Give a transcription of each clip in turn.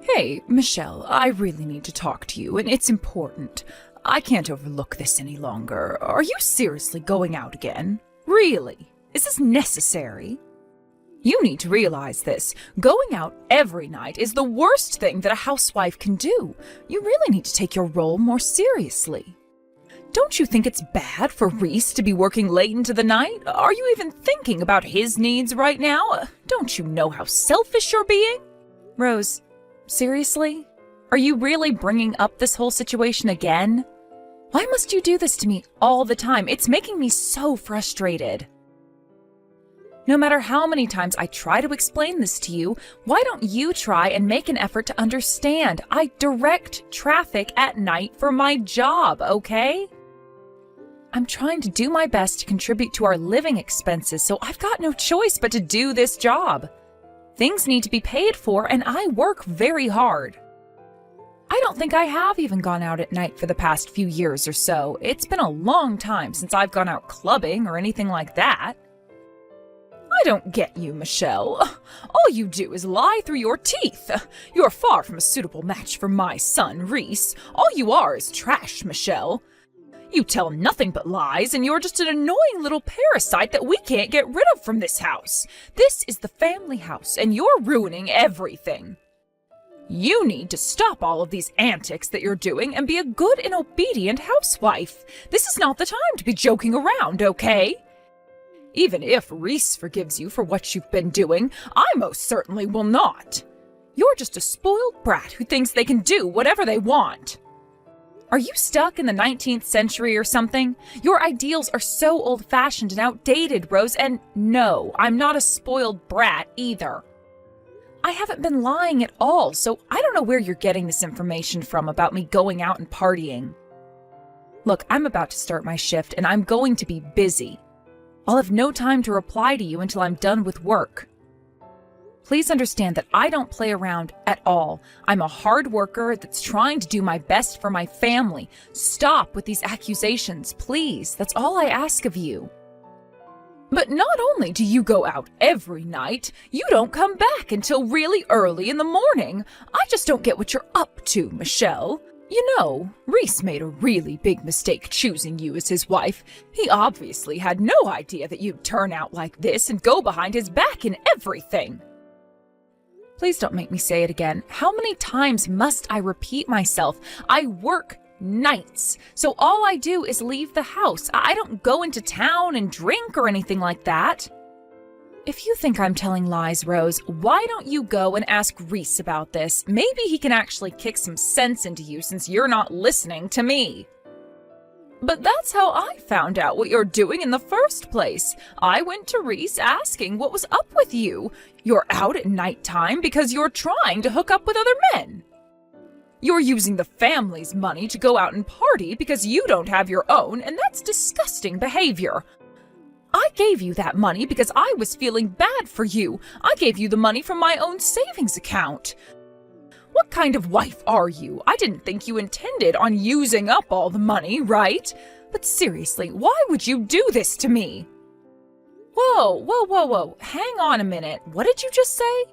Hey, Michelle, I really need to talk to you, and it's important. I can't overlook this any longer. Are you seriously going out again? Really? Is this necessary? You need to realize this. Going out every night is the worst thing that a housewife can do. You really need to take your role more seriously. Don't you think it's bad for Reese to be working late into the night? Are you even thinking about his needs right now? Don't you know how selfish you're being? Rose, seriously? Are you really bringing up this whole situation again? Why must you do this to me all the time? It's making me so frustrated. No matter how many times I try to explain this to you, why don't you try and make an effort to understand? I direct traffic at night for my job, okay? I'm trying to do my best to contribute to our living expenses, so I've got no choice but to do this job. Things need to be paid for, and I work very hard. I don't think I have even gone out at night for the past few years or so. It's been a long time since I've gone out clubbing or anything like that. I don't get you, Michelle. All you do is lie through your teeth. You're far from a suitable match for my son, Reese. All you are is trash, Michelle. You tell nothing but lies, and you're just an annoying little parasite that we can't get rid of from this house. This is the family house, and you're ruining everything. You need to stop all of these antics that you're doing and be a good and obedient housewife. This is not the time to be joking around, okay? Even if Reese forgives you for what you've been doing, I most certainly will not. You're just a spoiled brat who thinks they can do whatever they want. Are you stuck in the 19th century or something? Your ideals are so old-fashioned and outdated, Rose, and no, I'm not a spoiled brat either. I haven't been lying at all, so I don't know where you're getting this information from about me going out and partying. Look, I'm about to start my shift, and I'm going to be busy. I'll have no time to reply to you until I'm done with work. Please understand that I don't play around at all. I'm a hard worker that's trying to do my best for my family. Stop with these accusations, please. That's all I ask of you. But not only do you go out every night, you don't come back until really early in the morning. I just don't get what you're up to, Michelle. You know, Reese made a really big mistake choosing you as his wife. He obviously had no idea that you'd turn out like this and go behind his back in everything. Please don't make me say it again. How many times must I repeat myself? I work nights, so all I do is leave the house. I don't go into town and drink or anything like that. If you think I'm telling lies, Rose, why don't you go and ask Reese about this? Maybe he can actually kick some sense into you since you're not listening to me. But that's how I found out what you're doing in the first place. I went to Reese asking what was up with you. You're out at nighttime because you're trying to hook up with other men. You're using the family's money to go out and party because you don't have your own, and that's disgusting behavior. I gave you that money because I was feeling bad for you. I gave you the money from my own savings account. What kind of wife are you? I didn't think you intended on using up all the money, right? But seriously, why would you do this to me? Whoa. Hang on a minute. What did you just say?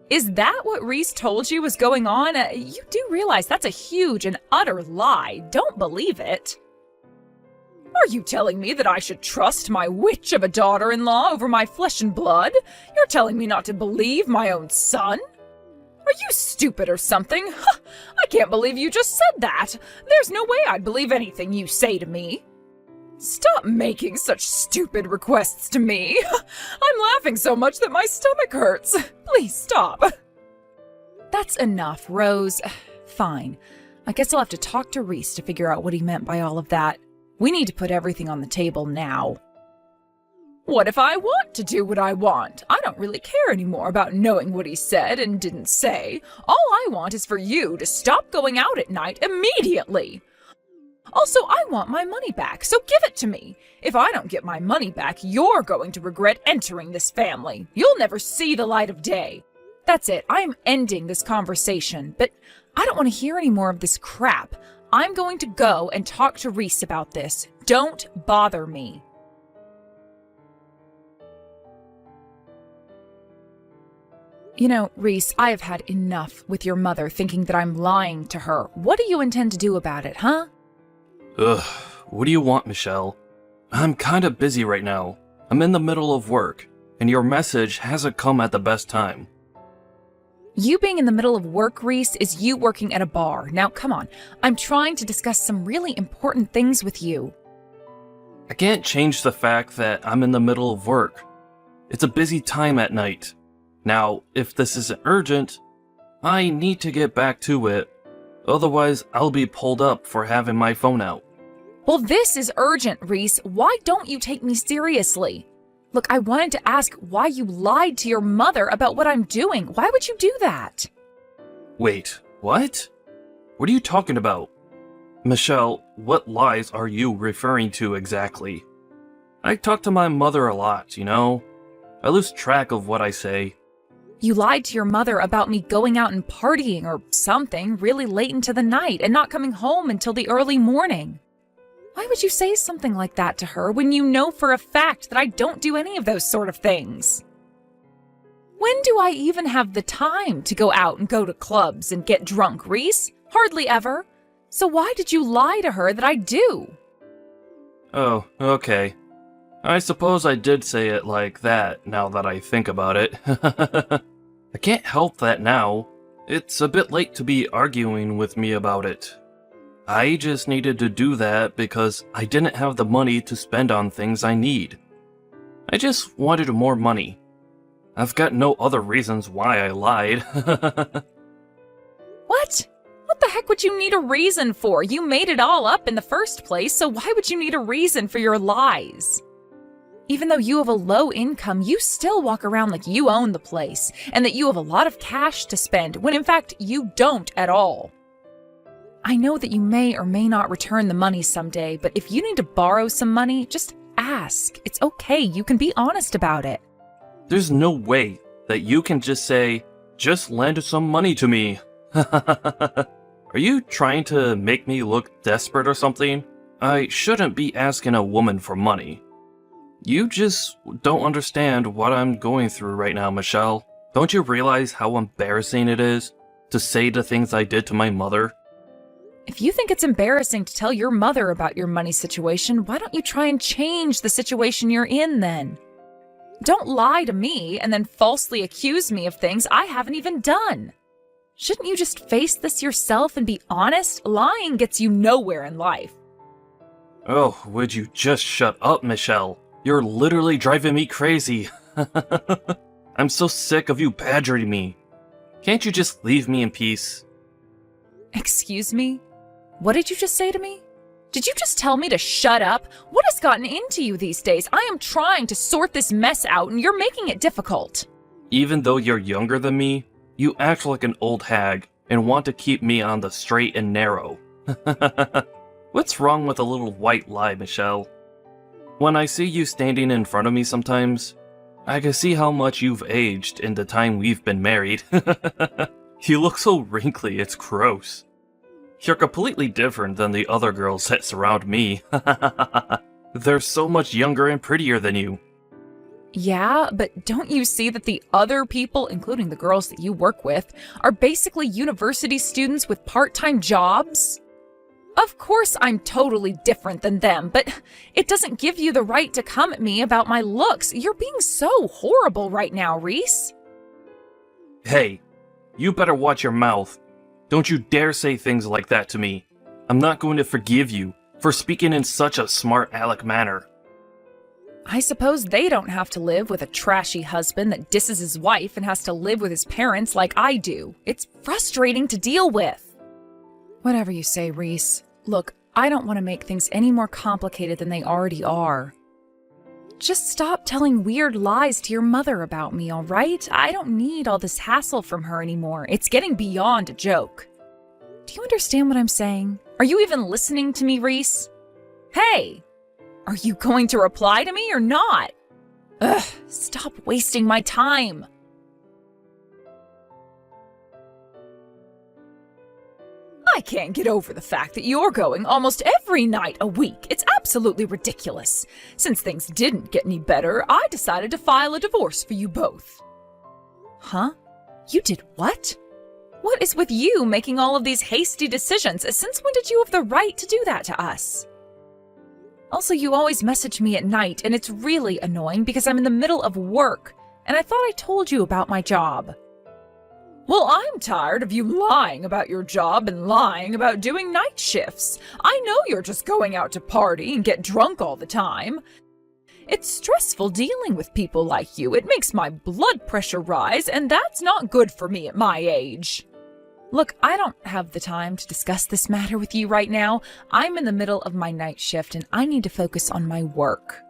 Is that what Reese told you was going on? You do realize that's a huge and utter lie. Don't believe it. Are you telling me that I should trust my witch of a daughter-in-law over my flesh and blood? You're telling me not to believe my own son? Are you stupid or something? I can't believe you just said that. There's no way I'd believe anything you say to me. Stop making such stupid requests to me. I'm laughing so much that my stomach hurts. Please stop. That's enough, Rose. Fine. I guess I'll have to talk to Reese to figure out what he meant by all of that. We need to put everything on the table now. What if I want to do what I want? I don't really care anymore about knowing what he said and didn't say. All I want is for you to stop going out at night immediately. Also, I want my money back, so give it to me. If I don't get my money back, you're going to regret entering this family. You'll never see the light of day. That's it. I'm ending this conversation, but I don't want to hear any more of this crap. I'm going to go and talk to Reese about this. Don't bother me. You know, Reese, I have had enough with your mother thinking that I'm lying to her. What do you intend to do about it, huh? Ugh, what do you want, Michelle? I'm kinda busy right now. I'm in the middle of work, and your message hasn't come at the best time. You being in the middle of work, Reese, is you working at a bar. Now, come on. I'm trying to discuss some really important things with you. I can't change the fact that I'm in the middle of work. It's a busy time at night. Now, if this isn't urgent, I need to get back to it. Otherwise, I'll be pulled up for having my phone out. Well, this is urgent, Reese. Why don't you take me seriously? Look, I wanted to ask why you lied to your mother about what I'm doing. Why would you do that? Wait, what? What are you talking about? Michelle, what lies are you referring to exactly? I talk to my mother a lot, you know? I lose track of what I say. You lied to your mother about me going out and partying or something really late into the night and not coming home until the early morning. Why would you say something like that to her when you know for a fact that I don't do any of those sort of things? When do I even have the time to go out and go to clubs and get drunk, Reese? Hardly ever. So why did you lie to her that I do? Oh, okay. I suppose I did say it like that, now that I think about it. I can't help that now. It's a bit late to be arguing with me about it. I just needed to do that because I didn't have the money to spend on things I need. I just wanted more money. I've got no other reasons why I lied. What? What the heck would you need a reason for? You made it all up in the first place, so why would you need a reason for your lies? Even though you have a low income, you still walk around like you own the place and that you have a lot of cash to spend, when in fact you don't at all. I know that you may or may not return the money someday, but if you need to borrow some money, just ask. It's okay, you can be honest about it. There's no way that you can just say, just lend some money to me. Are you trying to make me look desperate or something? I shouldn't be asking a woman for money. You just don't understand what I'm going through right now, Michelle. Don't you realize how embarrassing it is to say the things I did to my mother? If you think it's embarrassing to tell your mother about your money situation, why don't you try and change the situation you're in then? Don't lie to me and then falsely accuse me of things I haven't even done. Shouldn't you just face this yourself and be honest? Lying gets you nowhere in life. Oh, would you just shut up, Michelle? You're literally driving me crazy. I'm so sick of you badgering me. Can't you just leave me in peace? Excuse me? What did you just say to me? Did you just tell me to shut up? What has gotten into you these days? I am trying to sort this mess out and you're making it difficult. Even though you're younger than me, you act like an old hag and want to keep me on the straight and narrow. What's wrong with a little white lie, Michelle? When I see you standing in front of me sometimes, I can see how much you've aged in the time we've been married. You look so wrinkly, it's gross. You're completely different than the other girls that surround me. They're so much younger and prettier than you. Yeah, but don't you see that the other people, including the girls that you work with, are basically university students with part-time jobs? Of course I'm totally different than them, but it doesn't give you the right to come at me about my looks. You're being so horrible right now, Reese. Hey, you better watch your mouth. Don't you dare say things like that to me. I'm not going to forgive you for speaking in such a smart aleck manner. I suppose they don't have to live with a trashy husband that disses his wife and has to live with his parents like I do. It's frustrating to deal with. Whatever you say, Reese. Look, I don't want to make things any more complicated than they already are. Just stop telling weird lies to your mother about me, all right? I don't need all this hassle from her anymore. It's getting beyond a joke. Do you understand what I'm saying? Are you even listening to me, Reese? Hey! Are you going to reply to me or not? Ugh, stop wasting my time. I can't get over the fact that you're going almost every night a week. It's absolutely ridiculous. Since things didn't get any better, I decided to file a divorce for you both. Huh? You did what? What is with you making all of these hasty decisions? Since when did you have the right to do that to us? Also, you always message me at night, and it's really annoying because I'm in the middle of work, and I thought I told you about my job. Well, I'm tired of you lying about your job and lying about doing night shifts. I know you're just going out to party and get drunk all the time. It's stressful dealing with people like you. It makes my blood pressure rise, and that's not good for me at my age. Look, I don't have the time to discuss this matter with you right now. I'm in the middle of my night shift, and I need to focus on my work.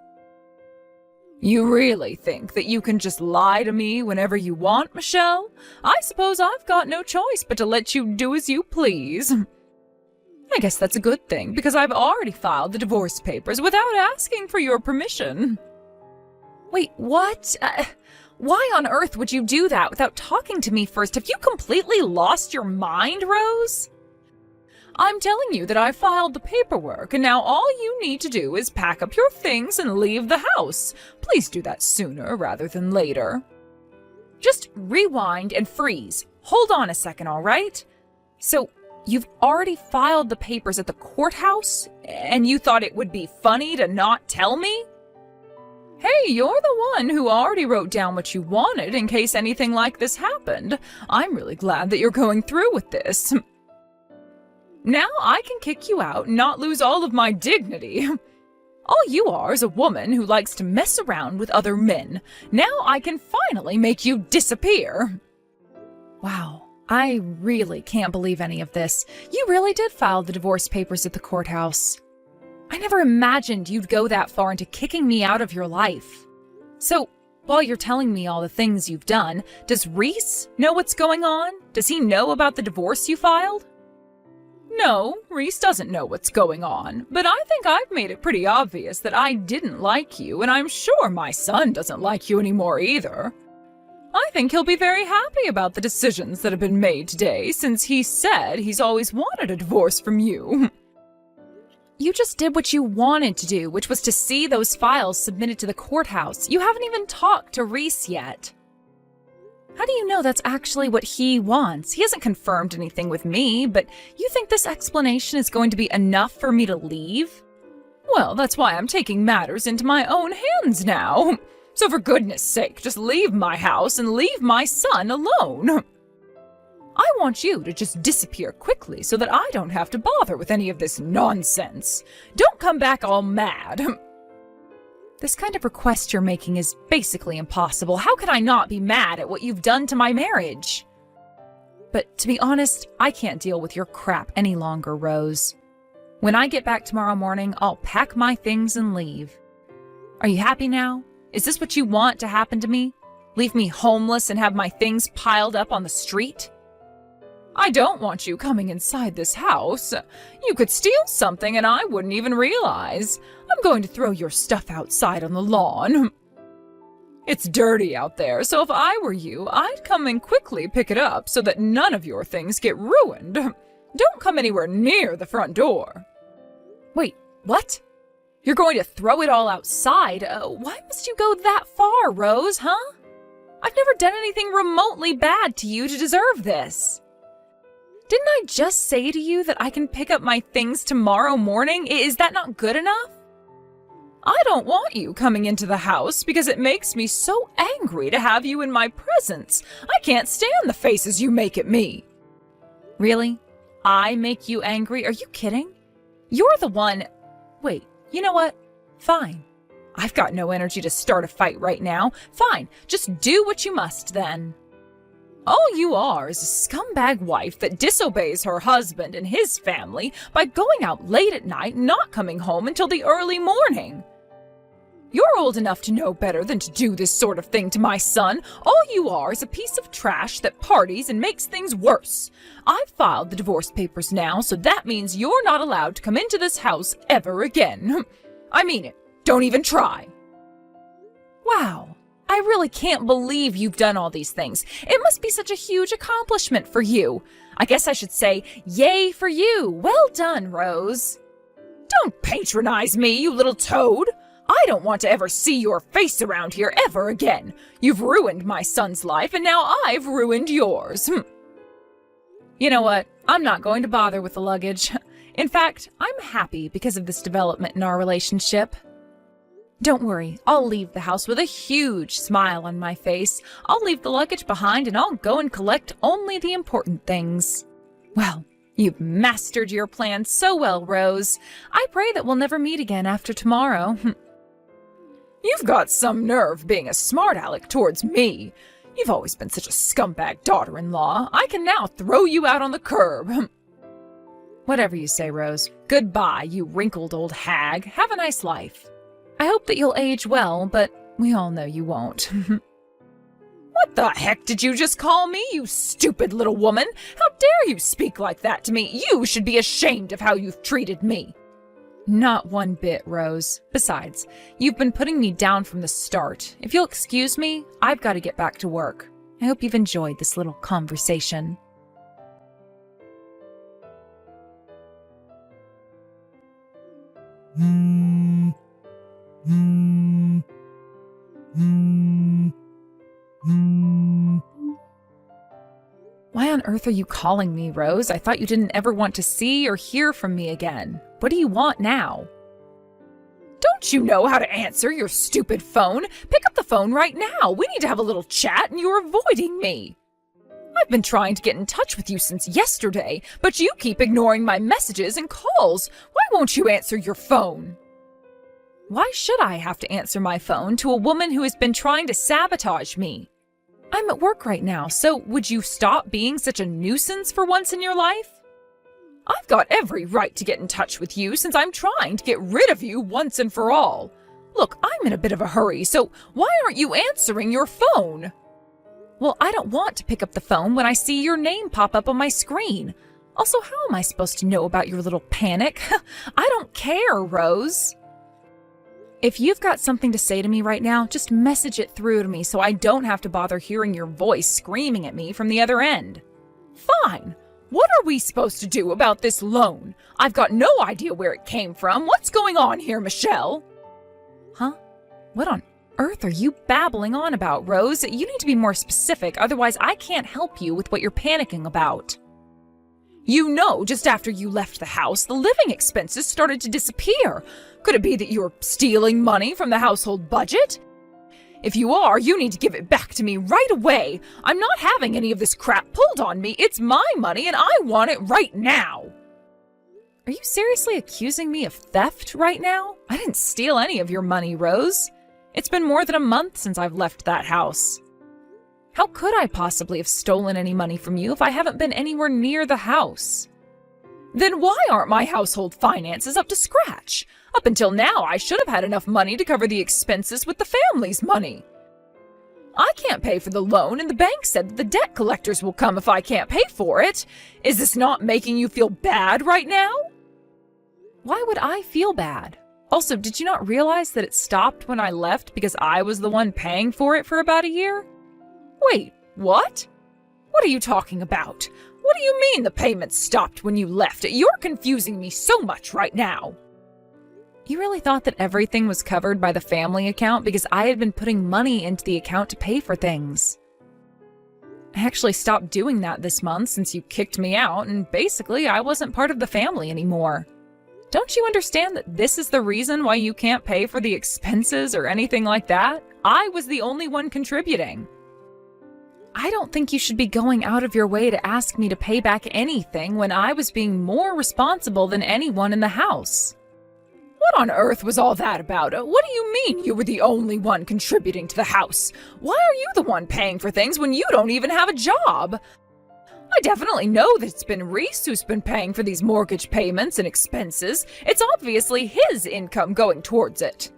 You really think that you can just lie to me whenever you want, Michelle? I suppose I've got no choice but to let you do as you please. I guess that's a good thing, because I've already filed the divorce papers without asking for your permission. Wait, what? Why on earth would you do that without talking to me first? Have you completely lost your mind, Rose? I'm telling you that I filed the paperwork, and now all you need to do is pack up your things and leave the house. Please do that sooner rather than later. Just rewind and freeze. Hold on a second, all right? So, you've already filed the papers at the courthouse, and you thought it would be funny to not tell me? Hey, you're the one who already wrote down what you wanted in case anything like this happened. I'm really glad that you're going through with this. Now I can kick you out and not lose all of my dignity. All you are is a woman who likes to mess around with other men. Now I can finally make you disappear. Wow, I really can't believe any of this. You really did file the divorce papers at the courthouse. I never imagined you'd go that far into kicking me out of your life. So, while you're telling me all the things you've done, does Reese know what's going on? Does he know about the divorce you filed? No, Reese doesn't know what's going on, but I think I've made it pretty obvious that I didn't like you, and I'm sure my son doesn't like you anymore either. I think he'll be very happy about the decisions that have been made today, since he said he's always wanted a divorce from you. You just did what you wanted to do, which was to see those files submitted to the courthouse. You haven't even talked to Reese yet. How do you know that's actually what he wants? He hasn't confirmed anything with me, but you think this explanation is going to be enough for me to leave? Well, that's why I'm taking matters into my own hands now. So for goodness sake, just leave my house and leave my son alone. I want you to just disappear quickly so that I don't have to bother with any of this nonsense. Don't come back all mad. This kind of request you're making is basically impossible. How could I not be mad at what you've done to my marriage? But to be honest, I can't deal with your crap any longer, Rose. When I get back tomorrow morning, I'll pack my things and leave. Are you happy now? Is this what you want to happen to me? Leave me homeless and have my things piled up on the street? I don't want you coming inside this house. You could steal something and I wouldn't even realize. I'm going to throw your stuff outside on the lawn. It's dirty out there, so if I were you, I'd come and quickly pick it up so that none of your things get ruined. Don't come anywhere near the front door. Wait, what? You're going to throw it all outside? Why must you go that far, Rose, huh? I've never done anything remotely bad to you to deserve this. Didn't I just say to you that I can pick up my things tomorrow morning? Is that not good enough? I don't want you coming into the house because it makes me so angry to have you in my presence. I can't stand the faces you make at me. Really? I make you angry? Are you kidding? You're the one... Wait, you know what? Fine. I've got no energy to start a fight right now. Fine, just do what you must then. All you are is a scumbag wife that disobeys her husband and his family by going out late at night and not coming home until the early morning. You're old enough to know better than to do this sort of thing to my son. All you are is a piece of trash that parties and makes things worse. I've filed the divorce papers now, so that means you're not allowed to come into this house ever again. I mean it. Don't even try. Wow. I really can't believe you've done all these things. It must be such a huge accomplishment for you. I guess I should say, yay for you. Well done, Rose. Don't patronize me, you little toad. I don't want to ever see your face around here ever again. You've ruined my son's life, and now I've ruined yours. You know what? I'm not going to bother with the luggage. In fact, I'm happy because of this development in our relationship. Don't worry, I'll leave the house with a huge smile on my face. I'll leave the luggage behind and I'll go and collect only the important things. Well, you've mastered your plan so well, Rose. I pray that we'll never meet again after tomorrow. You've got some nerve being a smart aleck towards me. You've always been such a scumbag daughter-in-law. I can now throw you out on the curb. Whatever you say, Rose. Goodbye, you wrinkled old hag. Have a nice life. I hope that you'll age well, but we all know you won't. What the heck did you just call me, you stupid little woman? How dare you speak like that to me? You should be ashamed of how you've treated me. Not one bit, Rose. Besides, you've been putting me down from the start. If you'll excuse me, I've got to get back to work. I hope you've enjoyed this little conversation. Why on earth are you calling me, Rose? I thought you didn't ever want to see or hear from me again. What do you want now? Don't you know how to answer your stupid phone? Pick up the phone right now. We need to have a little chat and you're avoiding me. I've been trying to get in touch with you since yesterday, but you keep ignoring my messages and calls. Why won't you answer your phone? Why should I have to answer my phone to a woman who has been trying to sabotage me? I'm at work right now, so would you stop being such a nuisance for once in your life? I've got every right to get in touch with you since I'm trying to get rid of you once and for all. Look, I'm in a bit of a hurry, so why aren't you answering your phone? Well, I don't want to pick up the phone when I see your name pop up on my screen. Also, how am I supposed to know about your little panic? I don't care, Rose. If you've got something to say to me right now, just message it through to me so I don't have to bother hearing your voice screaming at me from the other end. Fine. What are we supposed to do about this loan? I've got no idea where it came from. What's going on here, Michelle? Huh? What on earth are you babbling on about, Rose? You need to be more specific, otherwise I can't help you with what you're panicking about. You know, just after you left the house, the living expenses started to disappear. Could it be that you're stealing money from the household budget? If you are, you need to give it back to me right away. I'm not having any of this crap pulled on me. It's my money and I want it right now. Are you seriously accusing me of theft right now? I didn't steal any of your money, Rose. It's been more than a month since I've left that house. How could I possibly have stolen any money from you if I haven't been anywhere near the house? Then why aren't my household finances up to scratch? Up until now, I should have had enough money to cover the expenses with the family's money. I can't pay for the loan, and the bank said that the debt collectors will come if I can't pay for it. Is this not making you feel bad right now? Why would I feel bad? Also, did you not realize that it stopped when I left because I was the one paying for it for about a year? Wait, what? What are you talking about? What do you mean the payments stopped when you left? You're confusing me so much right now. You really thought that everything was covered by the family account because I had been putting money into the account to pay for things. I actually stopped doing that this month since you kicked me out, and basically I wasn't part of the family anymore. Don't you understand that this is the reason why you can't pay for the expenses or anything like that? I was the only one contributing. I don't think you should be going out of your way to ask me to pay back anything when I was being more responsible than anyone in the house. What on earth was all that about? What do you mean you were the only one contributing to the house? Why are you the one paying for things when you don't even have a job? I definitely know that it's been Reese who's been paying for these mortgage payments and expenses. It's obviously his income going towards it.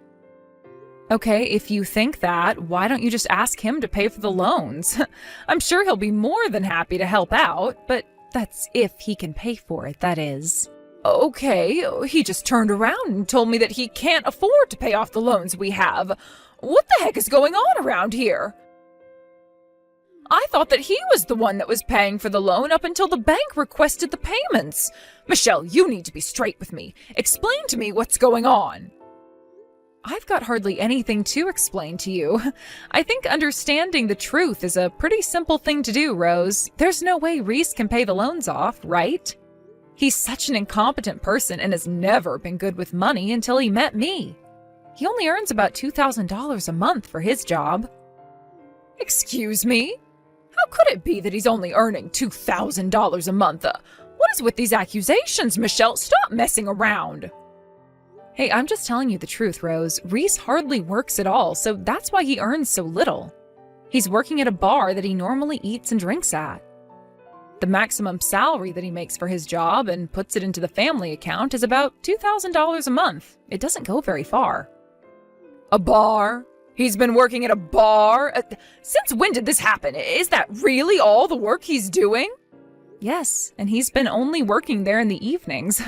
Okay, if you think that, why don't you just ask him to pay for the loans? I'm sure he'll be more than happy to help out, but that's if he can pay for it, that is. Okay, he just turned around and told me that he can't afford to pay off the loans we have. What the heck is going on around here? I thought that he was the one that was paying for the loan up until the bank requested the payments. Michelle, you need to be straight with me. Explain to me what's going on. I've got hardly anything to explain to you. I think understanding the truth is a pretty simple thing to do, Rose. There's no way Reese can pay the loans off, right? He's such an incompetent person and has never been good with money until he met me. He only earns about $2,000 a month for his job. Excuse me? How could it be that he's only earning $2,000 a month? What is with these accusations, Michelle? Stop messing around. Hey, I'm just telling you the truth, Rose. Reese hardly works at all, so that's why he earns so little. He's working at a bar that he normally eats and drinks at. The maximum salary that he makes for his job and puts it into the family account is about $2,000 a month. It doesn't go very far. A bar? He's been working at a bar? Since when did this happen? Is that really all the work he's doing? Yes, and he's been only working there in the evenings.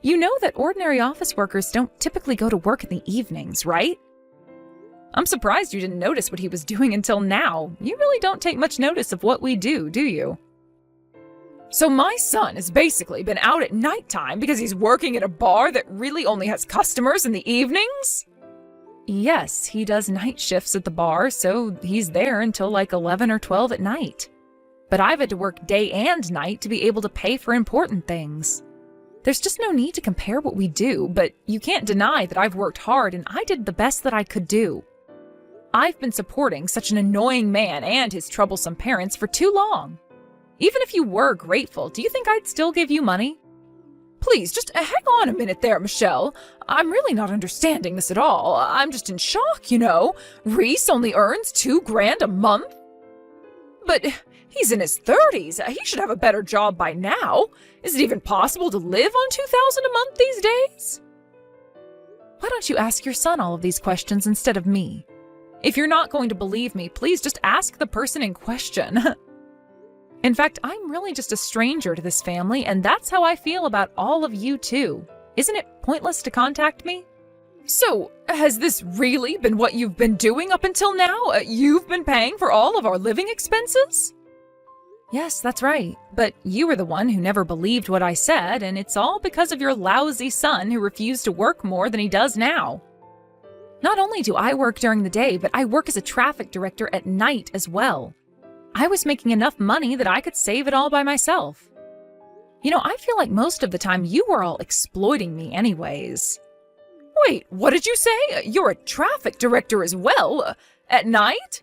You know that ordinary office workers don't typically go to work in the evenings, right? I'm surprised you didn't notice what he was doing until now. You really don't take much notice of what we do you? So my son has basically been out at nighttime because he's working at a bar that really only has customers in the evenings? Yes, he does night shifts at the bar, so he's there until like 11 or 12 at night. But I've had to work day and night to be able to pay for important things. There's just no need to compare what we do, but you can't deny that I've worked hard and I did the best that I could do. I've been supporting such an annoying man and his troublesome parents for too long. Even if you were grateful, do you think I'd still give you money? Please, just hang on a minute there, Michelle. I'm really not understanding this at all. I'm just in shock, you know. Reese only earns $2,000 a month? But he's in his 30s. He should have a better job by now. Is it even possible to live on $2,000 a month these days? Why don't you ask your son all of these questions instead of me? If you're not going to believe me, please just ask the person in question. In fact, I'm really just a stranger to this family, and that's how I feel about all of you too. Isn't it pointless to contact me? So, has this really been what you've been doing up until now? You've been paying for all of our living expenses? Yes, that's right. But you were the one who never believed what I said, and it's all because of your lousy son who refused to work more than he does now. Not only do I work during the day, but I work as a traffic director at night as well. I was making enough money that I could save it all by myself. You know, I feel like most of the time you were all exploiting me anyways. Wait, what did you say? You're a traffic director as well? At night?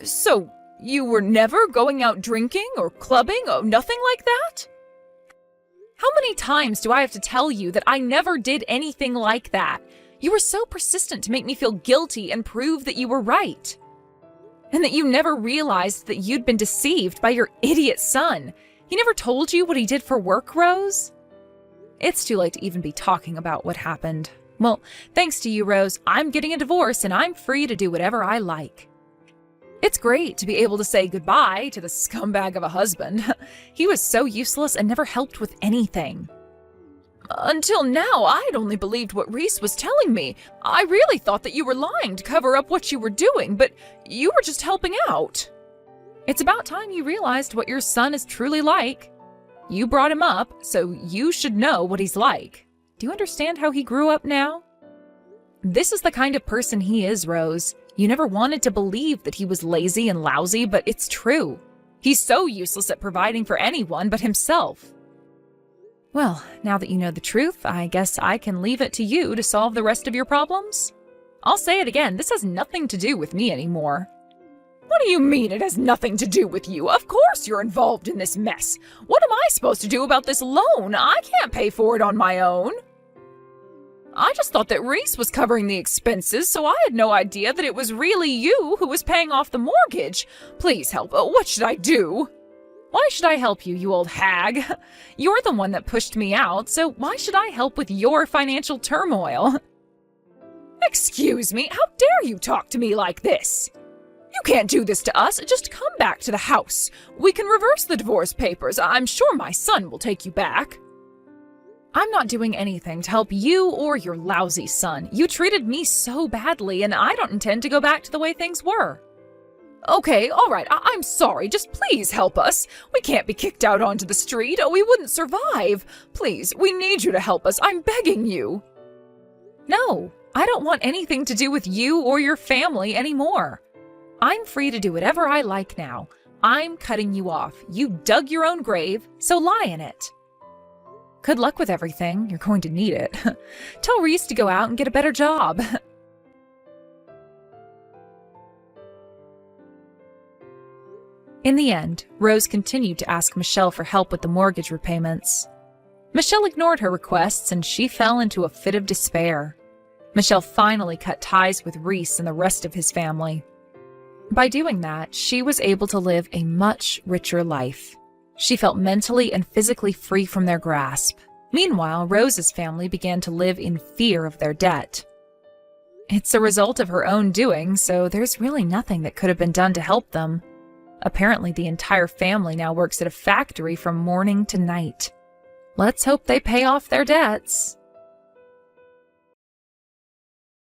So, you were never going out drinking or clubbing? Oh, nothing like that? How many times do I have to tell you that I never did anything like that? You were so persistent to make me feel guilty and prove that you were right. And that you never realized that you'd been deceived by your idiot son. He never told you what he did for work, Rose? It's too late to even be talking about what happened. Well, thanks to you, Rose, I'm getting a divorce and I'm free to do whatever I like. It's great to be able to say goodbye to the scumbag of a husband. He was so useless and never helped with anything. Until now, I'd only believed what Reese was telling me. I really thought that you were lying to cover up what you were doing, but you were just helping out. It's about time you realized what your son is truly like. You brought him up, so you should know what he's like. Do you understand how he grew up now? This is the kind of person he is, Rose. You never wanted to believe that he was lazy and lousy, but it's true. He's so useless at providing for anyone but himself. Well, now that you know the truth, I guess I can leave it to you to solve the rest of your problems. I'll say it again, this has nothing to do with me anymore. What do you mean it has nothing to do with you? Of course you're involved in this mess. What am I supposed to do about this loan? I can't pay for it on my own. I just thought that Reese was covering the expenses, so I had no idea that it was really you who was paying off the mortgage. Please help. What should I do? Why should I help you, you old hag? You're the one that pushed me out, so why should I help with your financial turmoil? Excuse me, how dare you talk to me like this? You can't do this to us, just come back to the house. We can reverse the divorce papers. I'm sure my son will take you back. I'm not doing anything to help you or your lousy son. You treated me so badly, and I don't intend to go back to the way things were. Okay, all right, I'm sorry. Just please help us. We can't be kicked out onto the street. We wouldn't survive. Please, we need you to help us. I'm begging you. No, I don't want anything to do with you or your family anymore. I'm free to do whatever I like now. I'm cutting you off. You dug your own grave, so lie in it. Good luck with everything. You're going to need it. Tell Reese to go out and get a better job. In the end, Rose continued to ask Michelle for help with the mortgage repayments. Michelle ignored her requests and she fell into a fit of despair. Michelle finally cut ties with Reese and the rest of his family. By doing that, she was able to live a much richer life. She felt mentally and physically free from their grasp. Meanwhile, Rose's family began to live in fear of their debt. It's a result of her own doing, so there's really nothing that could have been done to help them. Apparently, the entire family now works at a factory from morning to night. Let's hope they pay off their debts.